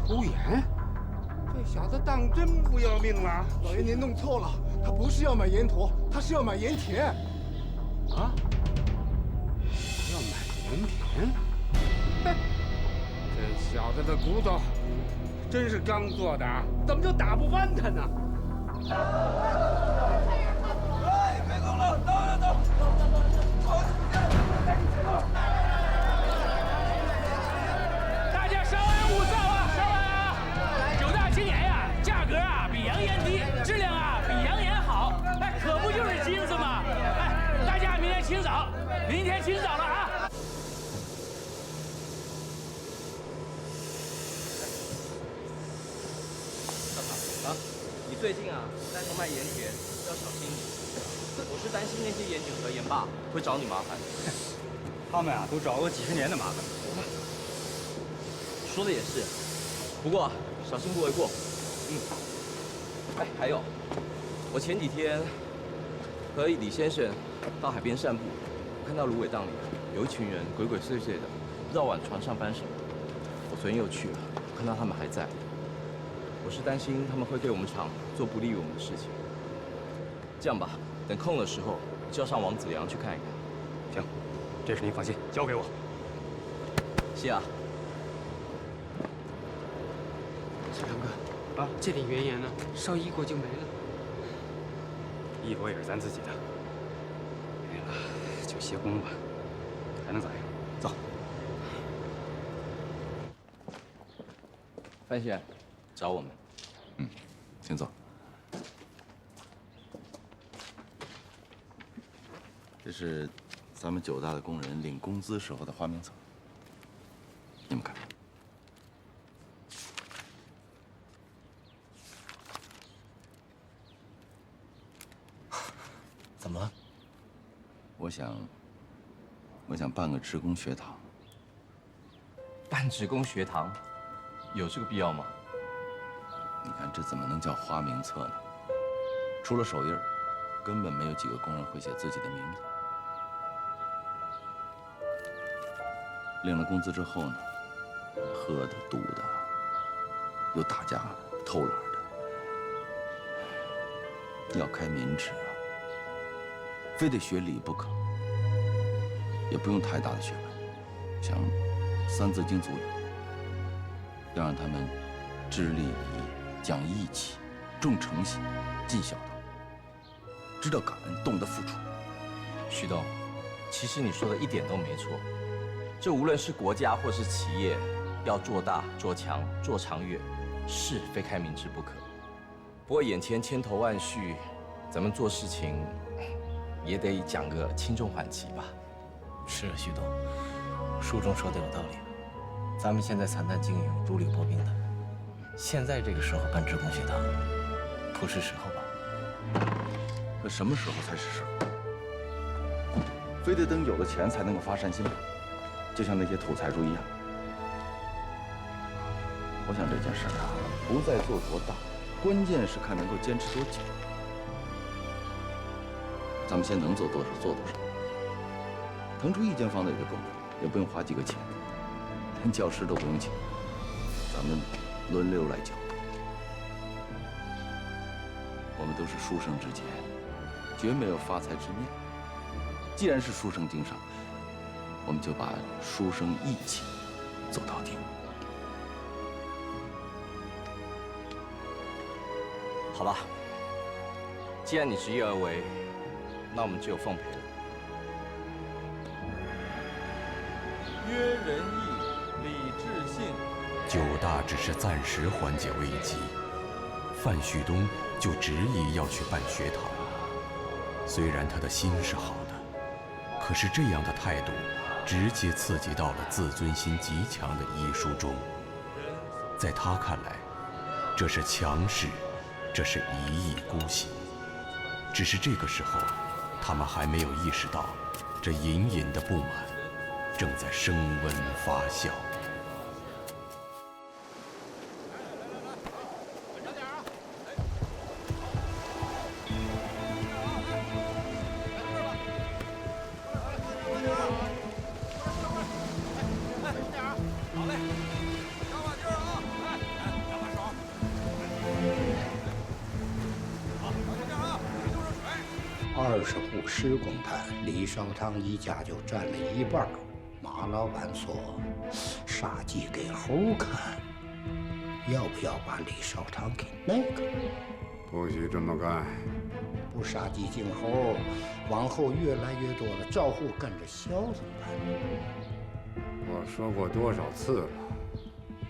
抽烟？这小子当真不要命了？老爷您弄错了，他不是要买烟土，他是要买盐田。啊？要买盐田？哼！这小子的骨头真是刚做的啊，怎么就打不翻他呢？哎，别动了，走。大家稍安勿躁啊，稍安啊！9大青年呀，价格啊比洋烟低，质量啊比洋烟好，哎，可不就是金子吗？哎，大家明天清早了啊！啊，你最近啊，带头卖盐田要小心，我是担心那些盐井和盐坝会找你麻烦。他们啊，都找过几十年的麻烦。说的也是，不过小心不为过。哎，还有，我前几天和李先生到海边散步，看到芦苇荡里有一群人鬼鬼祟祟的绕往船上搬什么。我昨天又去了，看到他们还在。我是担心他们会对我们厂做不利于我们的事情。这样吧，等空的时候叫上王子良去看一看。行，这事您放心，交给我。谢啊。小杨哥，啊，这点原盐呢，烧一锅就没了。一锅也是咱自己的，没了就歇工吧，还能咋样？走。范先找我们。请走。这是咱们9大的工人领工资时候的花名册，你们看。怎么了？我想办个职工学堂。办职工学堂，有这个必要吗？你看这怎么能叫花名册呢？除了手印儿，根本没有几个工人会写自己的名字。领了工资之后呢，喝的、赌的，又打架的、偷懒的，要开民职啊，非得学理不可，也不用太大的学问，像《三字经》族语，要让他们知礼仪、讲义气、重诚信、尽孝道，知道感恩，懂得付出。徐东，其实你说的一点都没错。这无论是国家或是企业，要做大、做强、做长远，是非开民职不可。不过眼前千头万绪，咱们做事情也得讲个轻重缓急吧。是啊，徐东，书中说的有道理。咱们现在惨淡经营，如履薄冰的，现在这个时候办职工学堂，不是时候吧？可什么时候才是时候？非得等有了钱才能够发善心吗？就像那些土财主一样。我想这件事啊，不再做多大，关键是看能够坚持多久。咱们先能做多少做多少。腾出1间房子也就够了，也不用花几个钱，连教师都不用请，咱们轮流来教。我们都是书生之家，绝没有发财之念。既然是书生经商，我们就把书生义气做到底。好吧，既然你执意而为，那我们只有奉陪了。曰仁义，礼智信。 9大只是暂时缓解危机，范旭东就执意要去办学堂。虽然他的心是好的，可是这样的态度直接刺激到了自尊心极强的伊书中。在他看来，这是强势，这是一意孤行。只是这个时候，他们还没有意识到，这隐隐的不满正在升温发酵。 好嘞，加把劲儿啊！ 20户施工摊，李少棠一家就占了一半。马老板说，杀鸡给猴看，要不要把李少棠给那个？不许这么干！不杀鸡儆猴，往后越来越多了，照户跟着笑怎么办？我说过多少次了，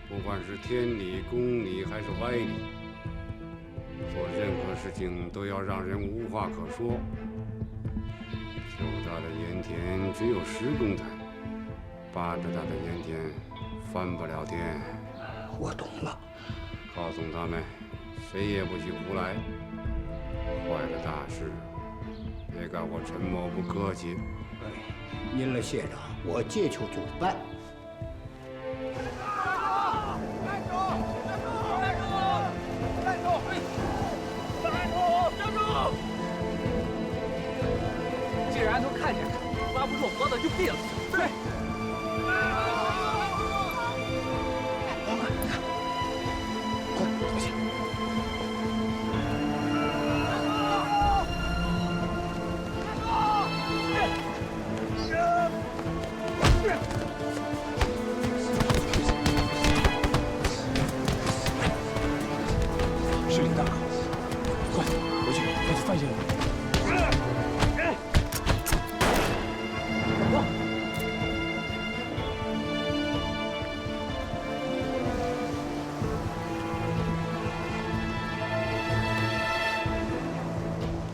不管是天理、公理还是歪理，做任何事情都要让人无话可说。九大的盐田只有10公摊，8大的盐田翻不了天。我懂了，告诉他们，谁也不许胡来，坏了大事，别怪我陈某不客气。您了，谢长，我这就办。既然都看见了，抓不住活的就毙了。对。是李大哥，快回去，快去范先生。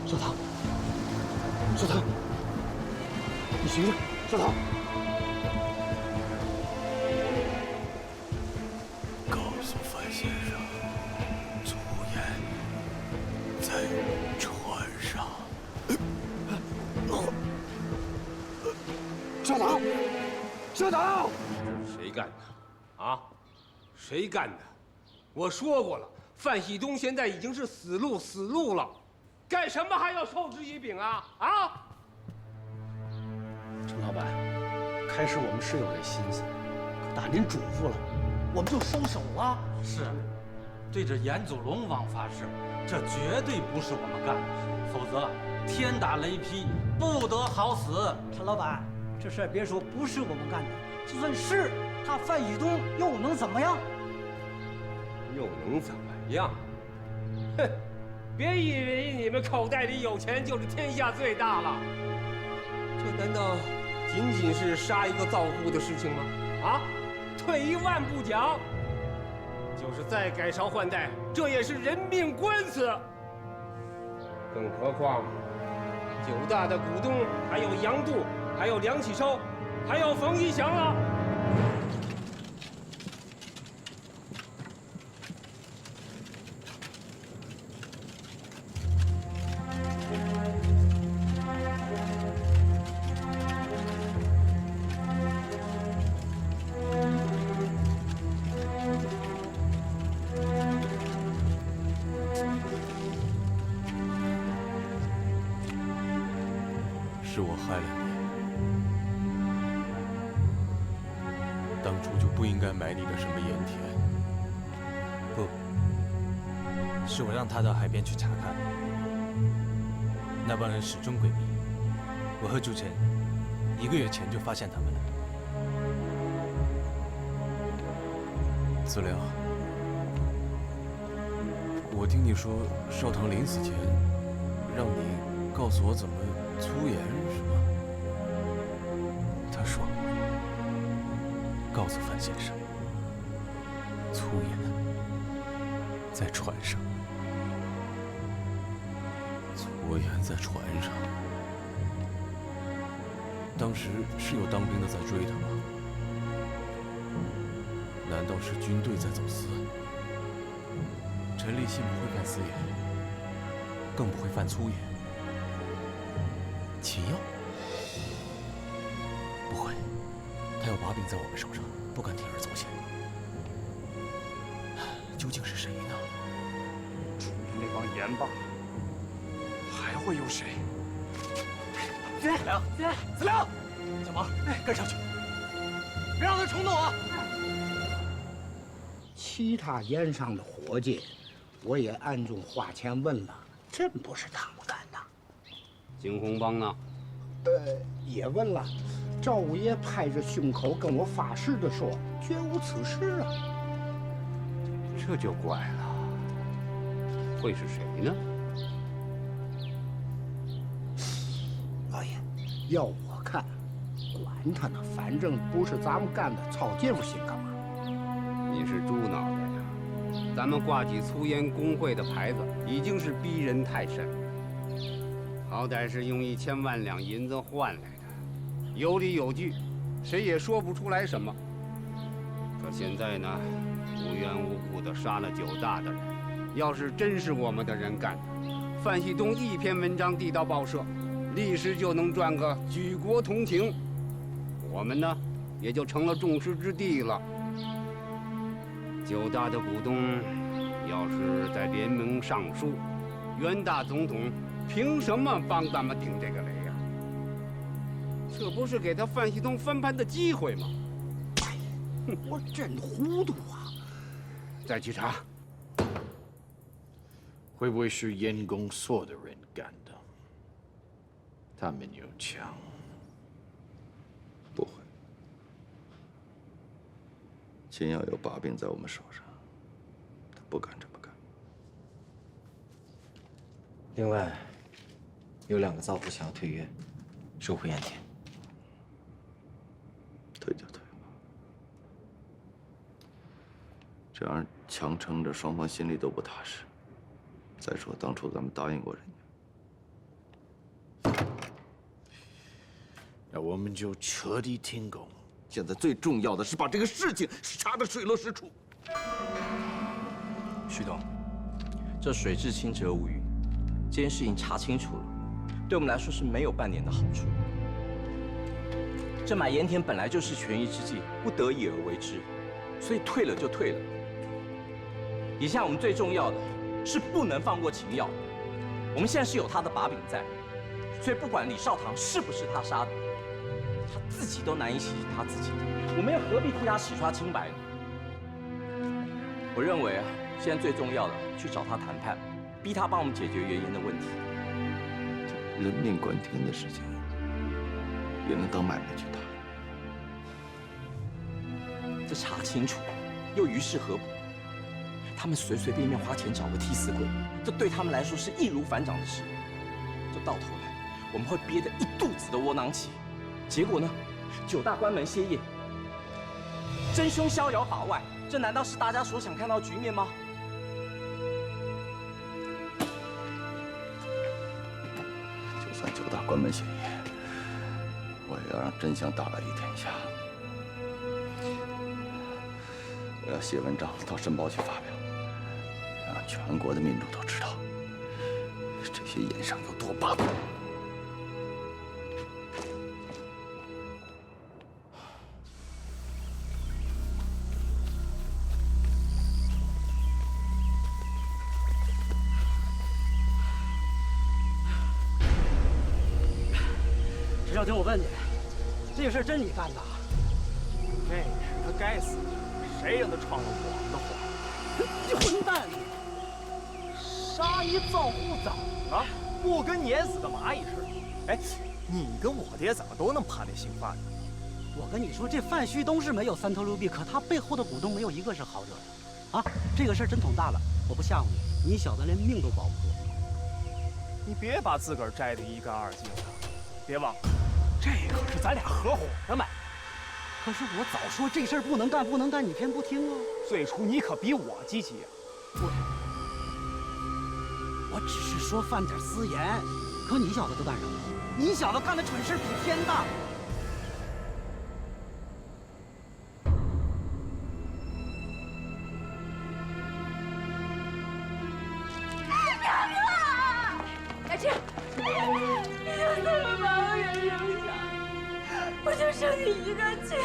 少棠，少棠，你醒醒，少棠！告诉范先生，粗盐在船上。少棠，少棠！这是谁干的？啊？谁干的？我说过了，范喜东现在已经是死路了，干什么还要授之以柄啊？啊！陈老板，开始我们是有这心思，可打您嘱咐了，我们就收手了。是，对着严祖龙王发誓，这绝对不是我们干的，否则天打雷劈，不得好死。陈老板，这事儿别说不是我们干的，就算是他范喜东又能怎么样？又能怎么样？哼！别以为你们口袋里有钱就是天下最大了。这难道仅仅是杀一个造户的事情吗？啊！退一万步讲，就是再改朝换代，这也是人命官司。更何况，九大的股东还有杨度，还有梁启超，还有冯一祥啊！是我害了你，当初就不应该买你的什么盐田。不，是我让他到海边去查看，那帮人始终诡秘。我和朱晨1个月前就发现他们了。资料，我听你说少棠临死前让你告诉我怎么粗盐是吗？他说告诉范先生，粗盐在船上。粗盐在船上，当时是有当兵的在追他吗？难道是军队在走私？陈立信不会犯私盐，更不会犯粗盐。秦耀不会，他有把柄在我们手上，不敢铤而走险。究竟是谁呢？除了那帮盐霸，还会有谁？子良，子良，小毛，跟上去，别让他冲动啊！其他盐上的伙计，我也暗中花钱问了，真不是他们干的。惊鸿帮呢？也问了，赵五爷拍着胸口跟我发誓的说，绝无此事啊。这就怪了，会是谁呢？老爷，要我看，管他呢，反正不是咱们干的，操这副心干嘛？你是猪脑袋呀！咱们挂起粗烟工会的牌子，已经是逼人太甚了。好歹是用1000万两银子换来的，有理有据，谁也说不出来什么。可现在呢，无缘无故的杀了9大的人，要是真是我们的人干的，范旭东一篇文章递到报社，立时就能赚个举国同情，我们呢，也就成了众矢之的了。9大的股东要是再联名上书，袁大总统凭什么帮咱们顶这个雷呀？这不是给他范旭东翻盘的机会吗？我真糊涂啊！再去查，会不会是燕公所的人干的？他们有枪。不会，秦耀有把柄在我们手上，他不敢这么干。另外，有2个造户想要退约，收回盐田。退就退吧，这样强撑着，双方心里都不踏实。再说，当初咱们答应过人家。那我们就彻底停工。现在最重要的是把这个事情查得水落石出。徐董，这水至清则无鱼，这件事情查清楚了，对我们来说是没有半点的好处。这买盐田本来就是权宜之计，不得已而为之，所以退了就退了。眼下我们最重要的是不能放过秦耀，我们现在是有他的把柄在，所以不管李少堂是不是他杀的，他自己都难以洗他自己，我们又何必替他洗刷清白呢？我认为啊，现在最重要的去找他谈判，逼他帮我们解决原盐的问题。人命关天的事情，也能当买卖去谈。这查清楚，又于事何补？他们随随便便花钱找个替死鬼，这对他们来说是易如反掌的事。这到头来，我们会憋得一肚子的窝囊气。结果呢，9大关门歇业，真凶逍遥法外，这难道是大家所想看到的局面吗？就算9大关门歇业，我也要让真相大白于天下。我要写文章到《申报》去发表，让全国的民众都知道这些盐商有多霸道。陈少卿，我问你，这个事真你干的？这是他该死的，谁让他闯了我们的祸？你混蛋！杀一造户长啊，不跟碾死个蚂蚁似的。哎，你跟我爹怎么都那么怕那姓范的？我跟你说，这范旭东是没有3头六臂，可他背后的股东没有一个是好惹的。啊，这个事儿真捅大了，我不吓唬你，你小子连命都保不住。你别把自个儿摘得一干二净的，别忘了，这可是咱俩合伙的买。可是我早说这事儿不能干，不能干，你偏不听啊！最初你可比我积极啊！我只是说犯点私盐，可你小子都干什么？你小子干的蠢事比天大！雅芝，你就这么把我给扔下，我就剩你一个亲。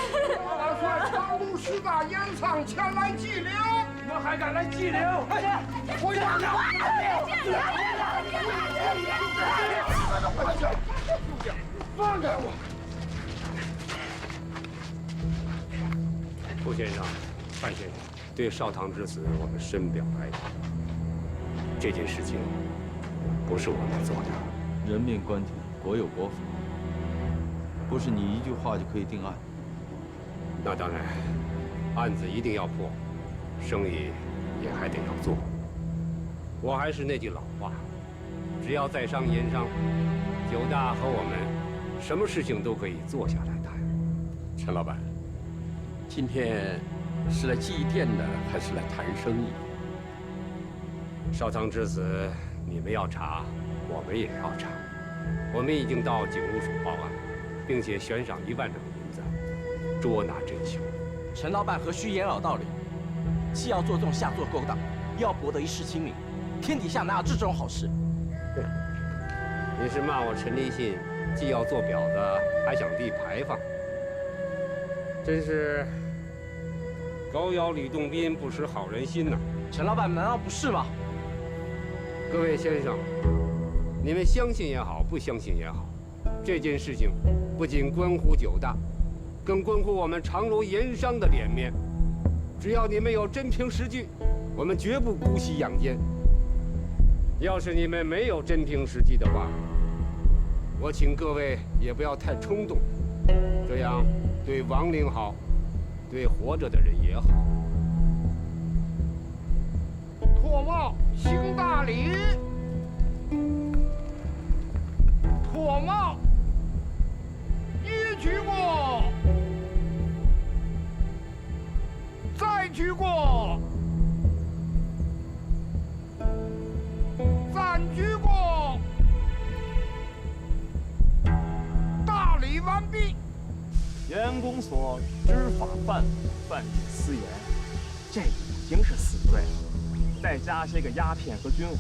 大帅常务师大严仓前来计留，你们还敢来计留？快点！我要放开我！傅先生、范先生，对少堂之死，我们深表哀悼。这件事情不是我们做的，人命关天，国有国法，不是你一句话就可以定案。那当然，案子一定要破，生意也还得要做。我还是那句老话，只要在商言商，九大和我们什么事情都可以坐下来谈。陈老板，今天是来祭奠的，还是来谈生意？烧汤之死，你们要查，我们也要查。我们已经到警务署报案，并且悬赏1万两银子，捉拿真凶。陈老板何须掩耳盗铃？既要做这种下作勾当，又要博得一世清名，天底下哪有这种好事？你是骂我陈立信既要做婊子，还想立牌坊？真是狗咬吕洞宾，不识好人心呐！陈老板难道不是吗？各位先生，你们相信也好，不相信也好，这件事情不仅关乎九大，更关乎我们长楼盐商的脸面。只要你们有真凭实据，我们绝不姑息养奸。要是你们没有真凭实据的话，我请各位也不要太冲动，这样对亡灵好，对活着的人也好。脱帽行大礼，脱帽一举过，再举过，暂举过，大礼完毕。严公所知法犯犯禁私盐，这已经是死罪了。再加些个鸦片和军火，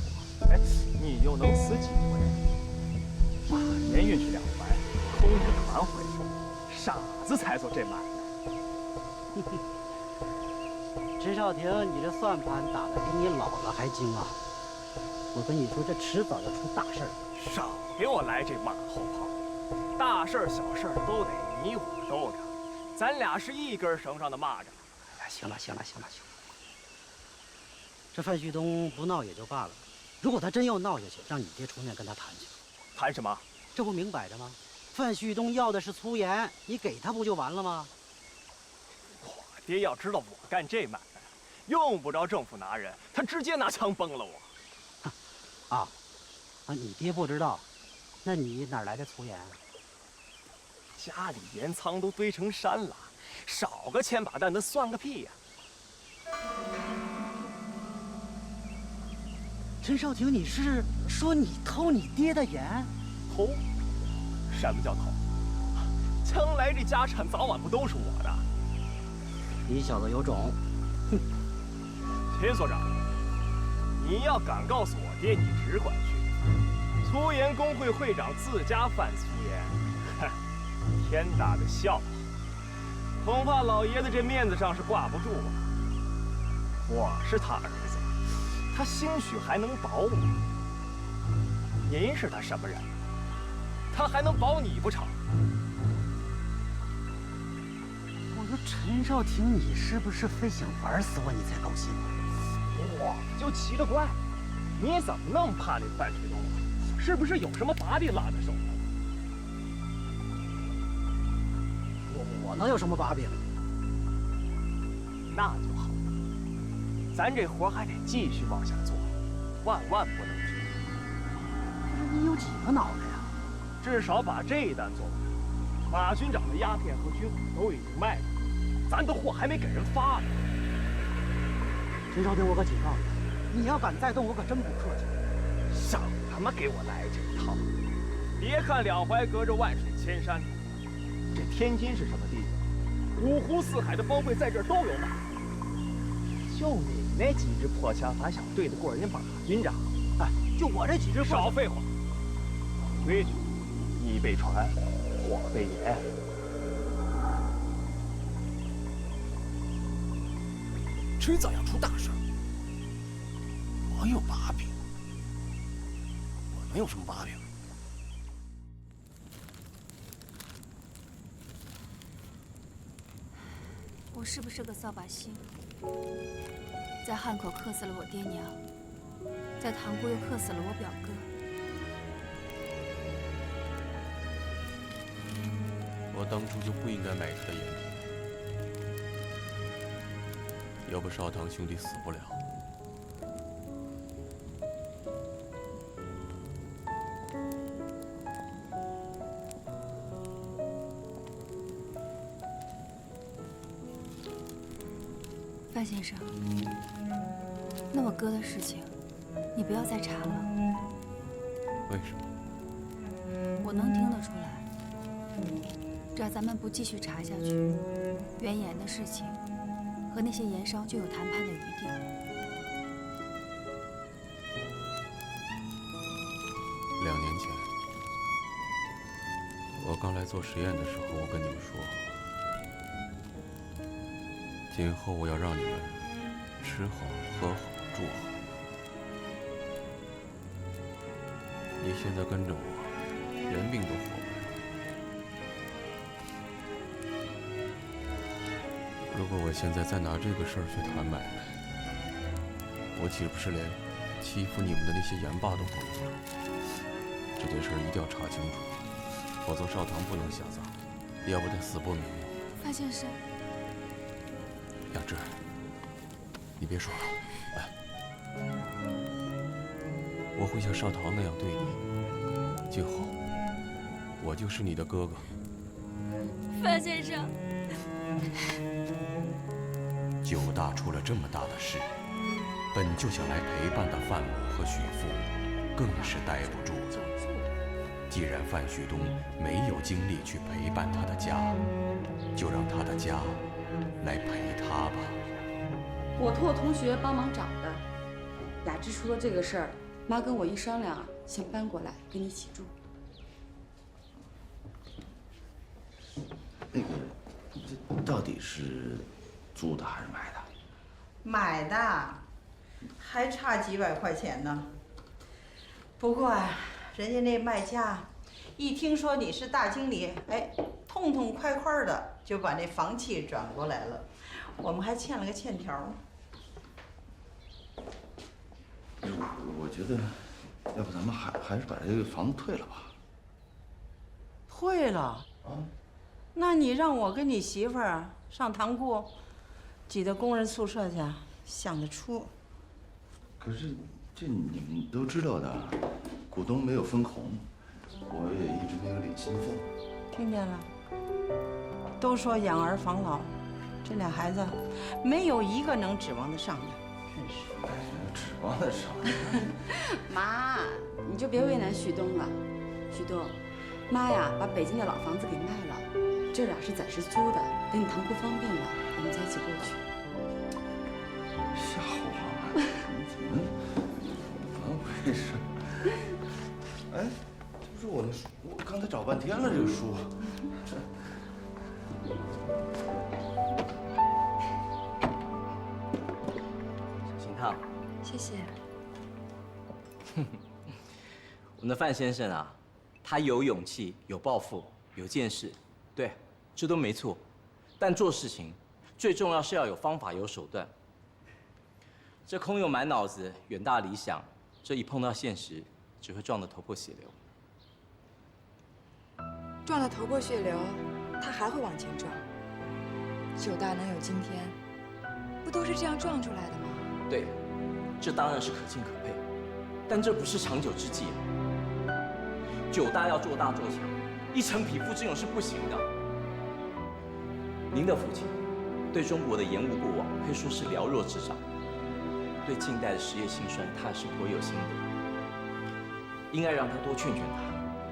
哎，你又能死几回？把盐运去2怀，空着船回去，傻子才做这买卖。陈少廷，你这算盘打得比你姥姥还精啊！我跟你说，这迟早要出大事儿。少给我来这马后炮，大事儿小事儿都得你我兜着，咱俩是一根绳上的蚂蚱。哎，行了。这范旭东不闹也就罢了，如果他真要闹下去，让你爹出面跟他谈去。谈什么？这不明摆着吗？范旭东要的是粗盐，你给他不就完了吗？我爹要知道我干这买卖，用不着政府拿人，他直接拿枪崩了我。啊，你爹不知道，那你哪来的粗盐啊？家里盐仓都堆成山了，少个1000把担，那算个屁呀！陈少廷，你是说你偷你爹的盐？偷？什么叫偷？将来这家产早晚不都是我的？你小子有种！哼！秦所长，你要敢告诉我爹你只管去，粗盐工会会长自家贩粗盐，哼，天大的笑话！恐怕老爷子这面子上是挂不住啊。我是他儿子。他兴许还能保我，您是他什么人？他还能保你不成？我说陈少廷，你是不是非想玩死我你才高兴？我就奇了怪，你怎么那么怕那范水东啊？是不是有什么把柄拉在手上？我能有什么把柄？那就好。咱这活还得继续往下做，万万不能停。你有几个脑袋呀？至少把这一单做完。马军长的鸦片和军火都已经卖了，咱的货还没给人发呢。陈少廷，我可警告你，你要敢再动，我可真不客气。少他妈给我来这一套！别看2淮隔着万水千山，这天津是什么地方？5湖4海的帮会在这儿都有买。就你那几支破枪，还想对得过人家马军长？哎，就我这几支破枪……少废话！规矩，你备船，我备盐。迟早要出大事。我有把柄，我能有什么把柄？我是不是个扫把星？在汉口克死了我爹娘，在塘沽又克死了我表哥。我当初就不应该买他的盐田，要不少棠兄弟死不了。范先生，那我哥的事情，你不要再查了。为什么？我能听得出来，只要咱们不继续查下去，原盐的事情和那些盐商就有谈判的余地。2年前，我刚来做实验的时候，我跟你们说，今后我要让你们吃好、喝好、住好。你现在跟着我，连命都活不了。如果我现在再拿这个事儿去谈买卖，我岂不是连欺负你们的那些盐霸都保不了？这件事一定要查清楚，否则少棠不能下葬，要不得死不瞑目。范先生，雅芝，你别说了，来，我会像少棠那样对你，今后我就是你的哥哥。范先生，九大出了这么大的事，本就想来陪伴的范母和许父更是待不住了。既然范旭东没有精力去陪伴他的家，就让他的家来陪他吧。我托我同学帮忙找的。雅芝出了这个事儿，妈跟我一商量啊，想搬过来跟你一起住。那个，这到底是租的还是买的？买的，还差几百块钱呢。不过啊，人家那卖家一听说你是大经理，哎，痛痛快快的就把那房契转过来了。我们还欠了个欠条。我觉得，要不咱们还是把这个房子退了吧？退了啊？那你让我跟你媳妇儿上塘沽，挤到工人宿舍去，想得出。可是这你们都知道的，股东没有分红，我也一直没有领薪俸。听见了？都说养儿防老，这俩孩子没有一个能指望得上的，真是。指望得上？妈，你就别为难旭东了。旭东，妈呀，把北京的老房子给卖了，这俩是暂时租的，等你塘沽方便了，我们再一起过去。吓唬我！你怎么回事？哎，这不是我的书，我刚才找半天了，这个书。小心烫。谢谢。我们的范先生啊，他有勇气、有抱负、有见识，对，这都没错。但做事情最重要是要有方法、有手段。这空有满脑子远大理想，这一碰到现实，只会撞得头破血流。撞得头破血流，他还会往前撞。九大能有今天，不都是这样撞出来的吗？对，这当然是可敬可佩，但这不是长久之计啊。九大要做大做强，一城匹夫之勇是不行的。您的父亲对中国的盐务过往可以说是了若指掌，对近代的实业兴衰他也是颇有心得。应该让他多劝劝他，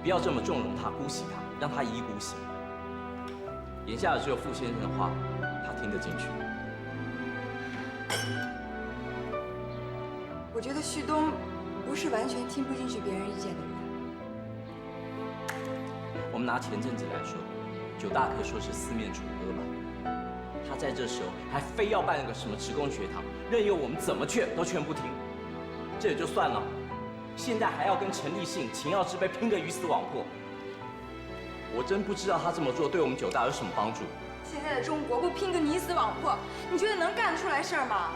不要这么纵容他、姑息他，让他一意孤行。眼下只有傅先生的话，他听得进去。我觉得旭东不是完全听不进去别人意见的人。我们拿前阵子来说，九大可以说是四面楚歌吧。他在这时候还非要办个什么职工学堂，任由我们怎么劝都劝不听。这也就算了，现在还要跟陈立信、秦耀之辈拼个鱼死网破。我真不知道他这么做对我们九大有什么帮助。现在的中国不拼个你死网破，你觉得能干得出来事儿吗？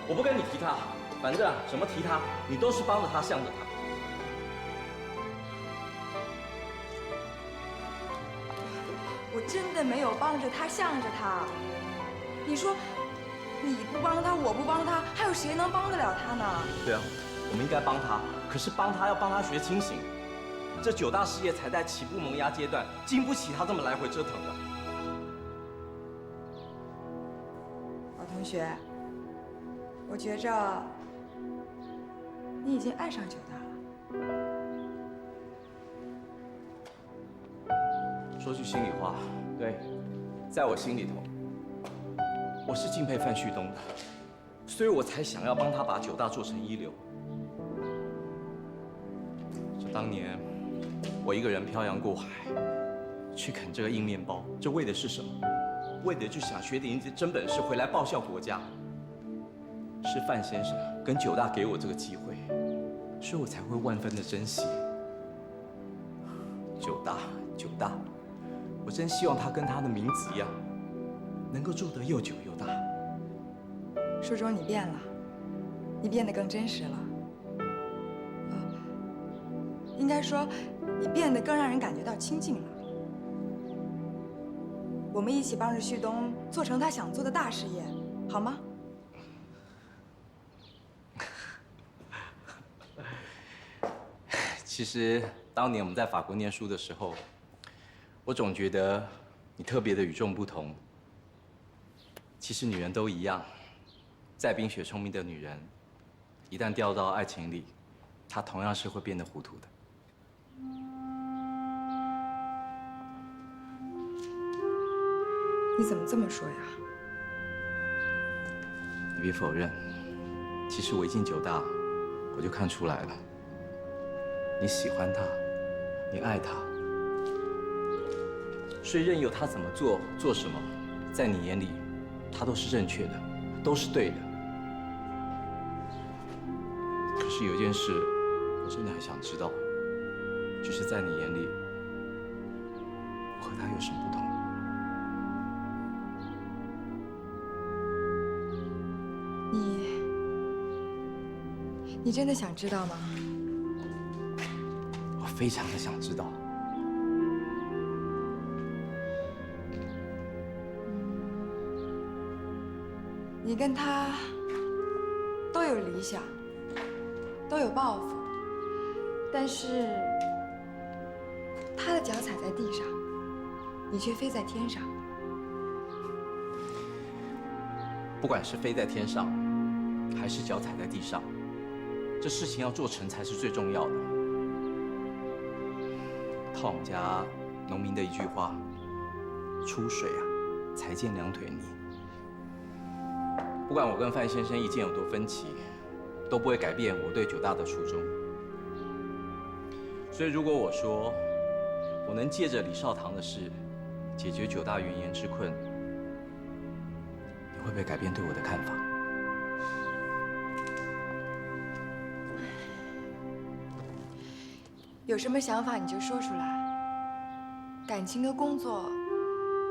我不跟你提他，反正怎么提他，你都是帮着他，向着他。我真的没有帮着他，向着他。你说，你不帮他，我不帮他，还有谁能帮得了他呢？对啊，我们应该帮他，可是帮他要帮他学清醒。这9大事业才在起步萌芽阶段，经不起他这么来回折腾的。老同学，我觉着你已经爱上9大了。说句心里话，对，在我心里头，我是敬佩范旭东的，所以我才想要帮他把9大做成一流。这当年，我一个人漂洋过海，去啃这个硬面包，这为的是什么？为的就想学点真本事回来报效国家。是范先生跟9大给我这个机会，所以我才会万分的珍惜。9大。我真希望他跟他的名字一样，能够做得又久又大。书中你变了，你变得更真实了。应该说，你变得更让人感觉到亲近了。我们一起帮着旭东做成他想做的大事业，好吗？其实当年我们在法国念书的时候，我总觉得你特别的与众不同。其实女人都一样，再冰雪聪明的女人，一旦掉到爱情里，她同样是会变得糊涂的。你怎么这么说呀？你别否认，其实我一进9大，我就看出来了，你喜欢他，你爱他。所以任由他怎么做什么，在你眼里，他都是正确的，都是对的。可是有件事，我真的很想知道，就是在你眼里，我和他有什么不同？你真的想知道吗？我非常的想知道。你跟他都有理想，都有抱负，但是他的脚踩在地上，你却飞在天上。不管是飞在天上，还是脚踩在地上，这事情要做成才是最重要的。套我们家农民的一句话：“出水啊，才见两腿泥。”不管我跟范先生意见有多分歧，都不会改变我对9大的初衷。所以，如果我说我能借着李少棠的事解决9大原研之困，你会不会改变对我的看法？有什么想法你就说出来。感情和工作，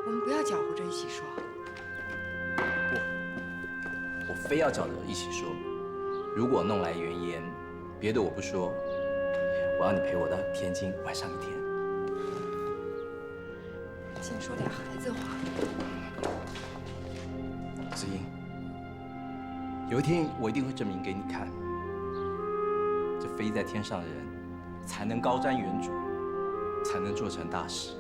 我们不要搅和着一起说。我非要搅着一起说。如果弄来原言，别的我不说，我要你陪我到天津晚上1天。净说点孩子话。子英，有一天我一定会证明给你看，这飞在天上的人才能高瞻远瞩，才能做成大事。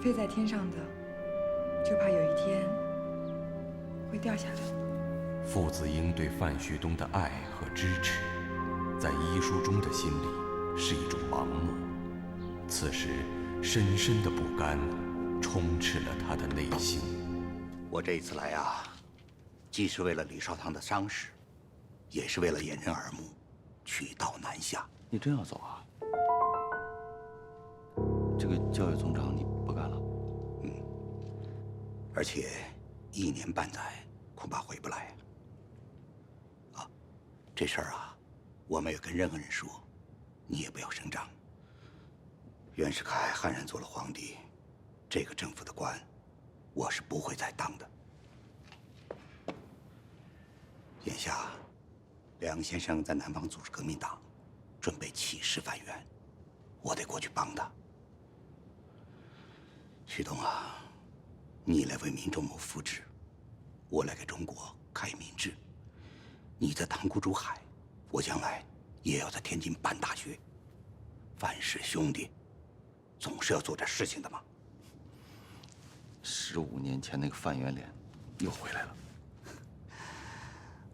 飞在天上的，就怕有一天会掉下来。傅子英对范旭东的爱和支持，在遗书中的心里是一种盲目。此时，深深的不甘充斥了他的内心。我这一次来啊，既是为了李少棠的伤势，也是为了掩人耳目，取道南下。你真要走啊？这个教育总长你不干了？嗯，而且1年半载恐怕回不来。啊，这事儿啊，我没有跟任何人说，你也不要声张。袁世凯悍然做了皇帝，这个政府的官，我是不会再当的。眼下，梁先生在南方组织革命党，准备起事反袁，我得过去帮他。旭东啊，你来为民众谋福祉，我来给中国开民智。你在塘沽珠海，我将来也要在天津办大学。范氏兄弟，总是要做点事情的嘛。15年前那个范元莲又回来了。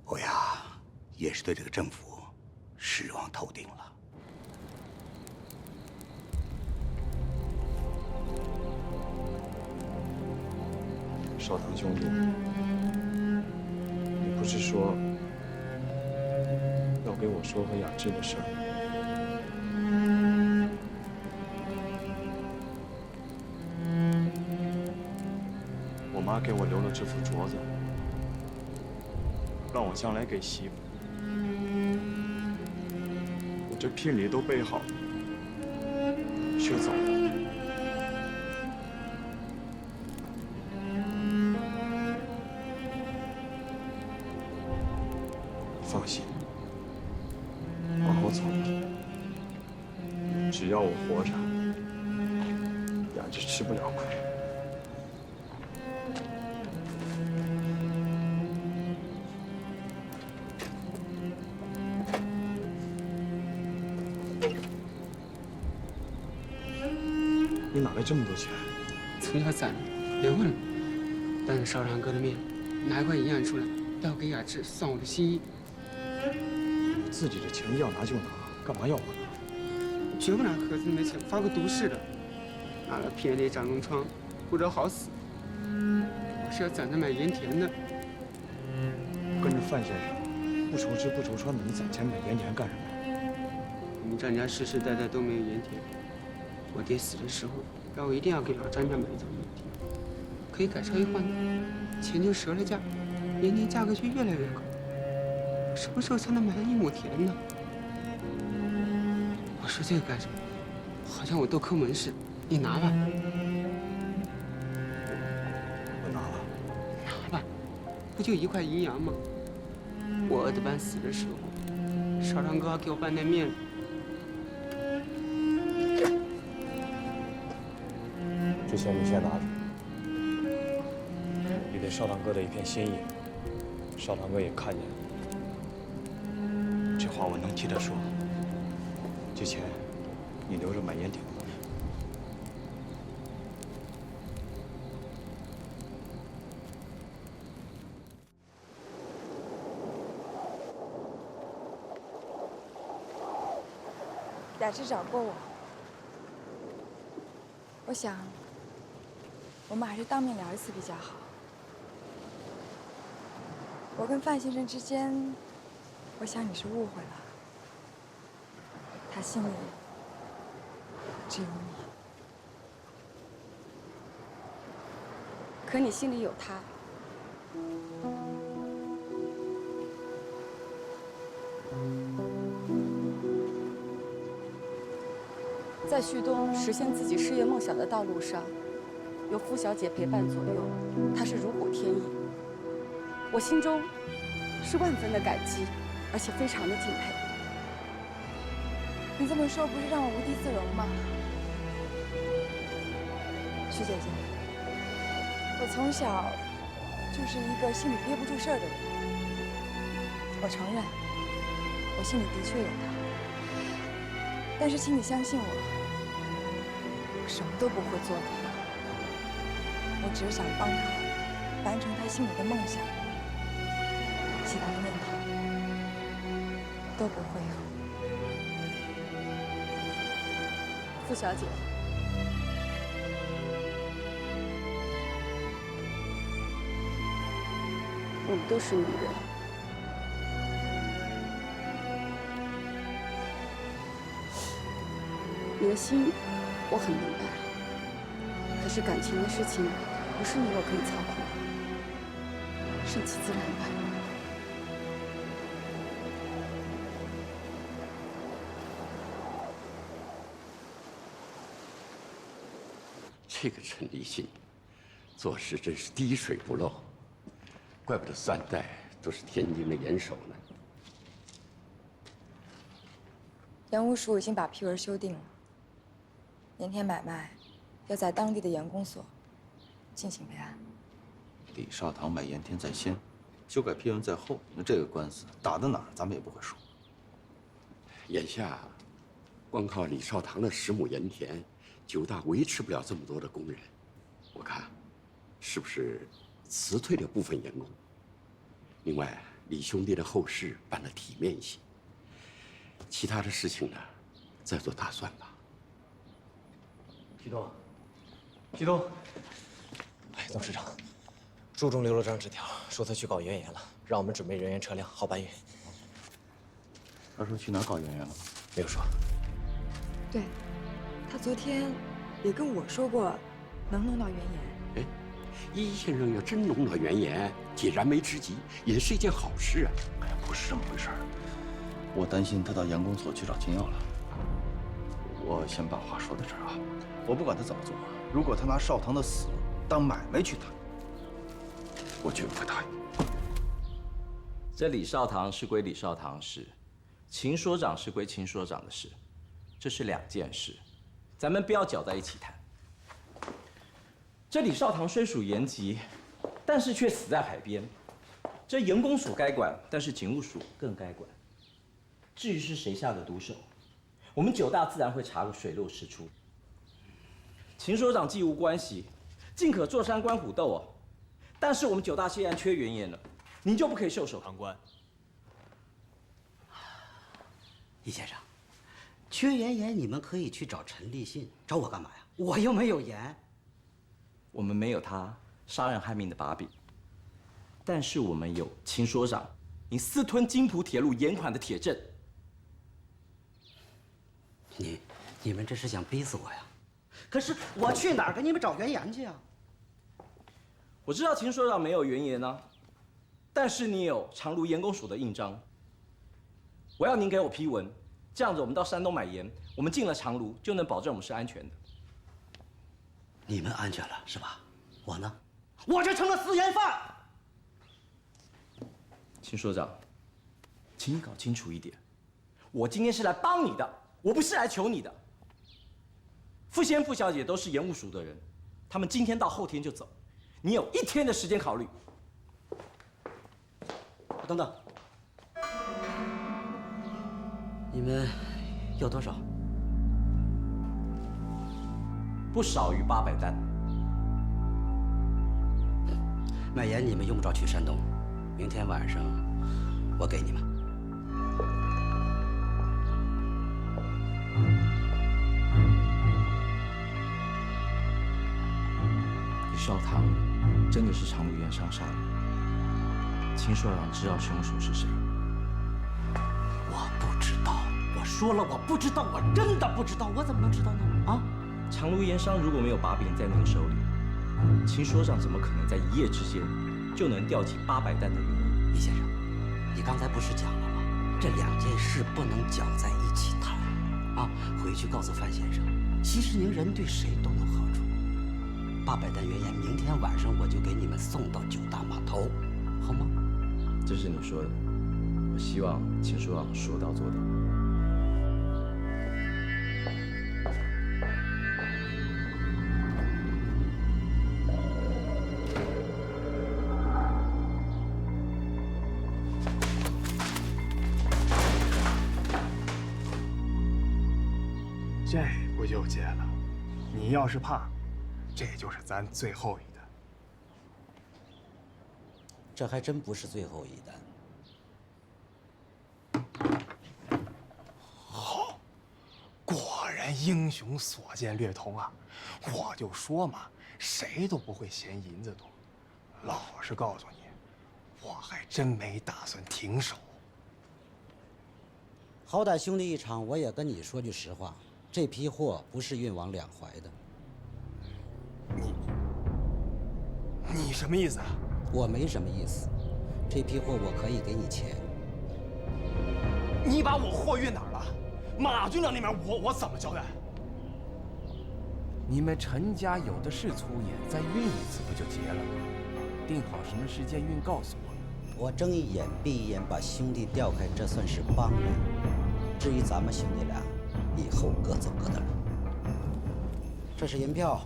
我呀，也是对这个政府失望透顶了。少棠兄弟，你不是说要给我说和雅致的事儿？我妈给我留了这副镯子，让我将来给媳妇。我这聘礼都备好了，却走了。放心，往后走，只要我活着，雅致吃不了亏。你哪来这么多钱？从小攒的，别问了。当着少长哥的面，拿1块银两出来，要给雅致算我的心意。自己的钱要拿就拿，干嘛要我拿？绝不拿盒子里的钱发个毒誓的，拿了偏得长脓疮，不得好死。我是要攒着买盐田的。跟着范先生，不愁吃不愁穿的，你攒钱买盐田干什么？我们张家世世代代都没有盐田。我爹死的时候，让我一定要给老张家买一张盐田，可以改朝一换代，钱就折了价，盐田价格就越来越高。什么时候才能买到1亩田呢？我说这个干什么？好像我斗抠门似的。你拿吧。我拿了。拿吧，不就1块银洋吗？我儿子办死的时候，少长哥还给我办那面。这钱你先拿着，你对少棠哥的一片心意，少棠哥也看见了。这话我能替他说。这钱你留着买盐田。雅致找过我，我想，我们还是当面聊一次比较好。我跟范先生之间，我想你是误会了。他心里只有你，可你心里有他。在旭东实现自己事业梦想的道路上，有傅小姐陪伴左右，他是如虎添翼。我心中是万分的感激，而且非常的敬佩。你这么说不是让我无地自容吗？徐姐姐，我从小就是一个心里憋不住事儿的人。我承认，我心里的确有他，但是请你相信我，我什么都不会做的。我只是想帮他完成他心里的梦想，其他的念头都不会有。傅小姐，我们都是女人，你的心我很明白，可是感情的事情不是你我可以操控的，顺其自然吧。这个陈立信，做事真是滴水不漏，怪不得3代都是天津的严守呢。盐务署已经把批文修订了，盐田买卖要在当地的盐公所进行备案。李少棠买盐田在先，修改批文在后，那这个官司打到哪儿，咱们也不会输。眼下，光靠李少棠的10亩盐田，九大维持不了这么多的工人。我看，是不是辞退了部分员工？另外，李兄弟的后事办得体面一些，其他的事情呢，再做打算吧。旭东，哎，董事长，朱总留了张纸条，说他去搞原研了，让我们准备人员车辆，好搬运。他说去哪儿搞原研了？没有说。对，他昨天也跟我说过，能弄到原研。哎，易先生要真弄到原研，解燃眉之急，也是一件好事啊。哎呀，不是这么回事儿，我担心他到盐公所去找金耀了。我先把话说到这儿啊，我不管他怎么做，如果他拿少棠的死当买卖去谈，我绝不会答应。这李少棠是归李少棠事，秦所长是归秦所长的事，这是2件事，咱们不要搅在一起谈。这李少棠虽属盐籍，但是却死在海边。这盐公署该管，但是警务署更该管。至于是谁下的毒手，我们九大自然会查个水落石出。秦所长既无关系，尽可坐山观虎斗哦。但是我们九大现在缺原研了，您就不可以袖手旁观。易先生，缺原盐你们可以去找陈立信，找我干嘛呀？我又没有盐。我们没有他杀人害命的把柄，但是我们有秦所长你私吞金浦铁路盐款的铁证。你们这是想逼死我呀？可是我去哪儿给你们找原盐去啊？我知道秦所长没有原盐啊，但是你有长芦盐公署的印章。我要您给我批文，这样子我们到山东买盐，我们进了长芦就能保证我们是安全的。你们安全了是吧？我呢？我就成了私盐犯。秦所长，请你搞清楚一点，我今天是来帮你的，我不是来求你的。傅先傅小姐都是盐务署的人，他们今天到后天就走，你有1天的时间考虑。等等，你们要多少？不少于800担。买盐你们用不着去山东，明天晚上我给你们。李少棠真的是长芦盐商杀的，秦所长知道凶手是谁？我不知道，我说了我不知道，我真的不知道，我怎么能知道呢？啊！长芦盐商如果没有把柄在您手里，秦所长怎么可能在1夜之间就能调起800担的原因？李先生，你刚才不是讲了吗？这2件事不能搅在一起谈啊！回去告诉范先生，息事宁人对谁都有好处。800担原盐，明天晚上我就给你们送到九大码头，好吗？这是你说的，我希望秦所长说到做到。这不就结了？你要是怕，这就是咱最后一单。这还真不是最后一单。好，果然英雄所见略同啊！我就说嘛，谁都不会嫌银子多。老实告诉你，我还真没打算停手。好歹兄弟一场，我也跟你说句实话，这批货不是运往两淮的。你什么意思啊？我没什么意思，这批货我可以给你钱。你把我货运哪儿了？马军长那边我怎么交代？你们陈家有的是粗盐，再运一次不就结了吗？定好什么时间运，告诉我。我睁一眼闭一眼把兄弟调开，这算是帮你。至于咱们兄弟俩，以后各走各的路。这是银票。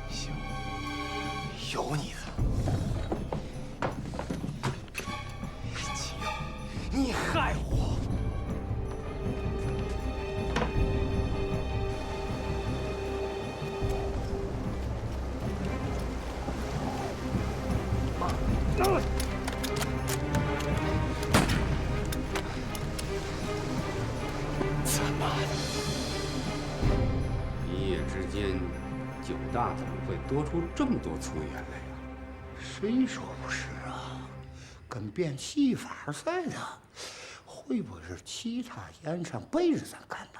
行，有你的。你害我！他妈的！一夜之间，九大怎么会多出这么多粗盐来呀？谁说不是啊？跟变戏法似的，会不会是其他盐商背着咱干的？